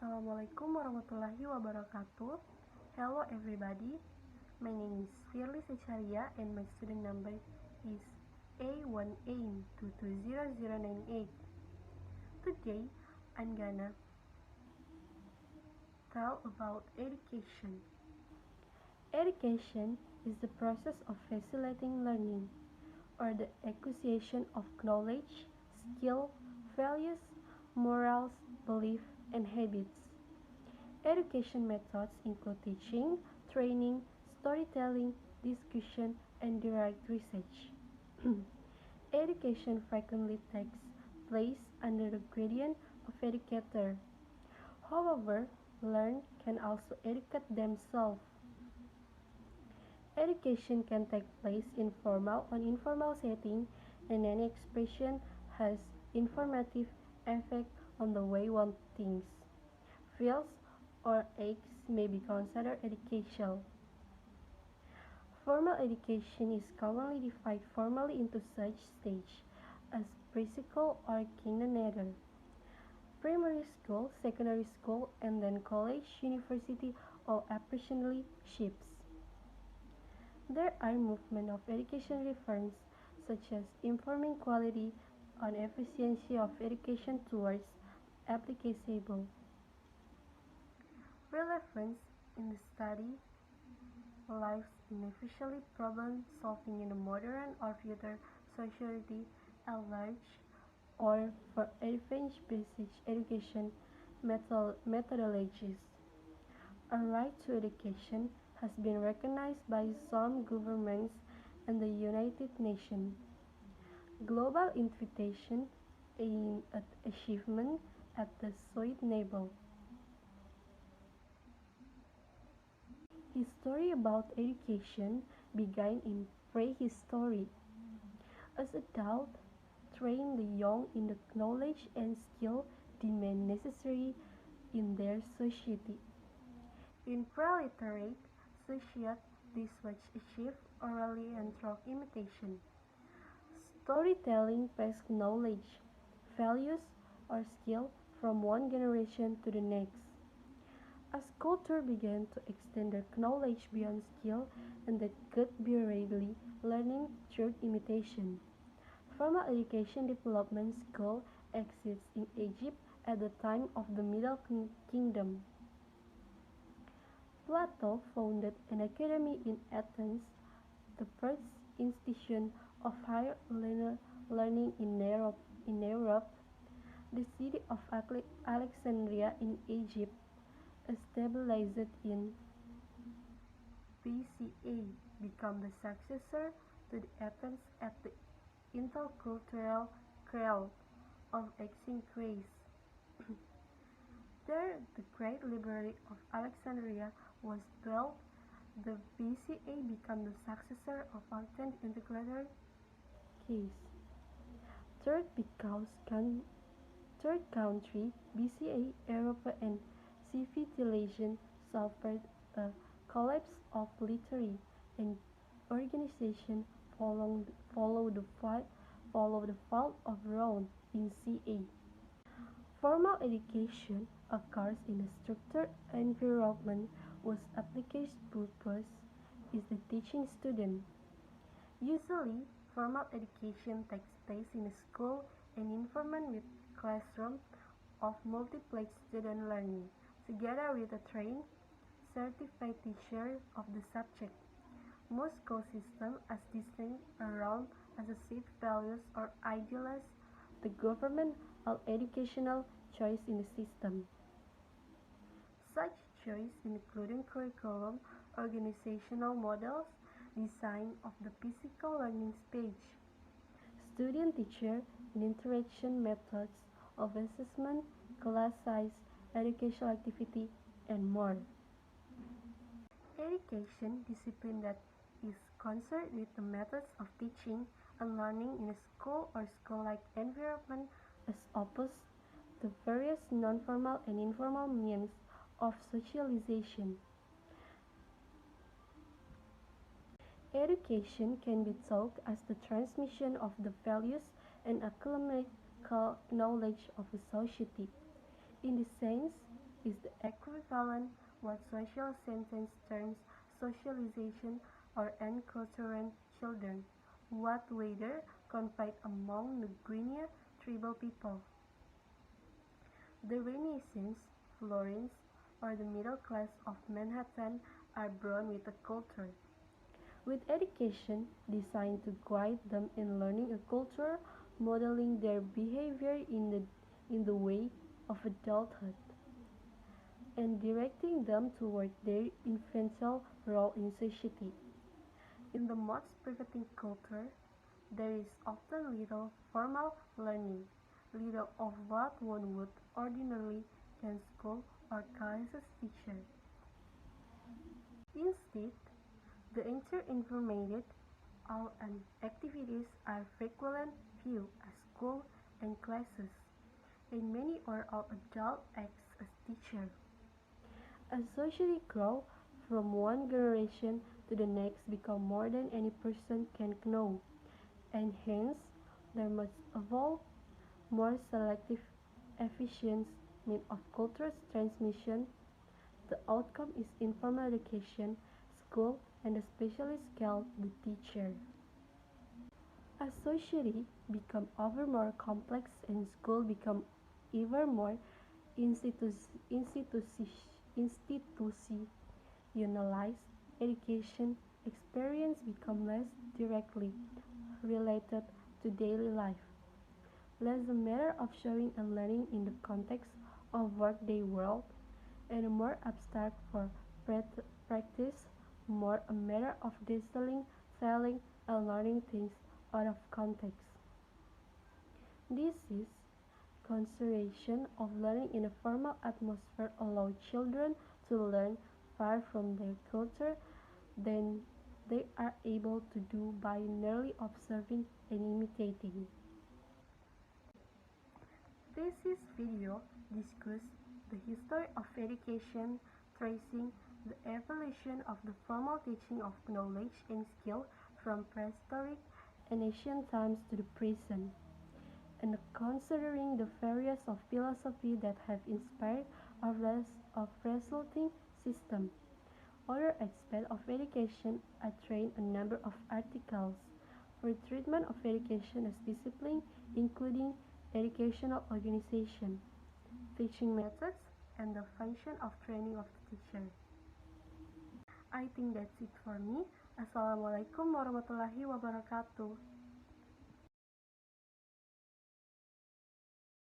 Assalamualaikum warahmatullahi wabarakatuh. Hello everybody. My name is secharia and my student number is A1A220098. Today I'm gonna tell about education. Education is the process of facilitating learning or the acquisition of knowledge, skill, values, morals, beliefs, and habits. Education methods include teaching, training, storytelling, discussion, and direct research. Education frequently takes place under the gradient of educator. However, learners can also educate themselves. Education can take place in formal or informal setting, and any expression has informative effect on the way one thinks, feels, or acts may be considered educational. Formal education is commonly divided formally into such stages as preschool or kindergarten, primary school, secondary school, and then college, university, or apprenticeships. There are movements of education reforms such as improving quality and efficiency of education towards applicable relevance in the study lives inefficiently problem solving in the modern or future society at large, or for advanced basic education methodologies. A right to education has been recognized by some governments and the United Nations. Global invitation aimed at achievement at the sustainable. History about education began in prehistory. As adults train the young in the knowledge and skill deemed necessary in their society. In preliterate society, this was achieved orally and through imitation. Storytelling passed knowledge, values, or skill from one generation to the next. As culture began to extend their knowledge beyond skill and that could be readily learning through imitation. Formal education development school exists in Egypt at the time of the Middle Kingdom. Plato founded an academy in Athens, the first institution of higher learning in Europe. The city of Alexandria in Egypt, stabilized in BCA, became the successor to the Athens at the intercultural crowd of ancient Greece. There, the Great Library of Alexandria was built. The BCA became the successor of Athens integrated case. Third country, BCA, Europe and civilization suffered a collapse of literary and organization followed the fall of Rome in CA. Formal education occurs in a structured environment whose application purpose is the teaching student. Usually, formal education takes place in a school and environment with classrooms of multiple student learning, together with a trained, certified teacher of the subject. Most school systems are designed around as a set values or ideals the government or educational choice in the system. Such choice including curriculum, organizational models, design of the physical learning stage, student-teacher and interaction methods of assessment, class size, educational activity, and more. Education discipline that is concerned with the methods of teaching and learning in a school or school-like environment as opposed to various non-formal and informal means of socialization. Education can be taught as the transmission of the values and academic knowledge of a society. In this sense, is the equivalent what social science terms socialization or enculturing children, what later confide among the Guinea tribal people. The Renaissance, Florence, or the middle class of Manhattan are born with a culture, with education designed to guide them in learning a culture, modeling their behavior in the way of adulthood, and directing them toward their infantile role in society. In the most privative culture, there is often little formal learning, little of what one would ordinarily can school or classes teacher. Instead, the inter-informated all activities are frequently viewed as school and classes, and many or all adult acts as teacher. As society grows from one generation to the next become more than any person can know, and hence there must evolve more selective efficient means of cultural transmission. The outcome is informal education, school, and especially called the teacher. As society become ever more complex and school become ever more institutionalized, education experience become less directly related to daily life, less a matter of showing and learning in the context of workday world, and more abstract for practice, more a matter of distilling, selling, and learning things out of context. This is consideration of learning in a formal atmosphere allows children to learn far from their culture than they are able to do by merely observing and imitating. This video discusses the history of education, tracing the evolution of the formal teaching of knowledge and skill from prehistoric and ancient times to the present, and considering the various of philosophy that have inspired of resulting system. Other aspects of education are trained a number of articles for treatment of education as discipline, including educational organization, teaching methods, and the function of training of the teacher. I think that's it for me. Assalamualaikum warahmatullahi wabarakatuh.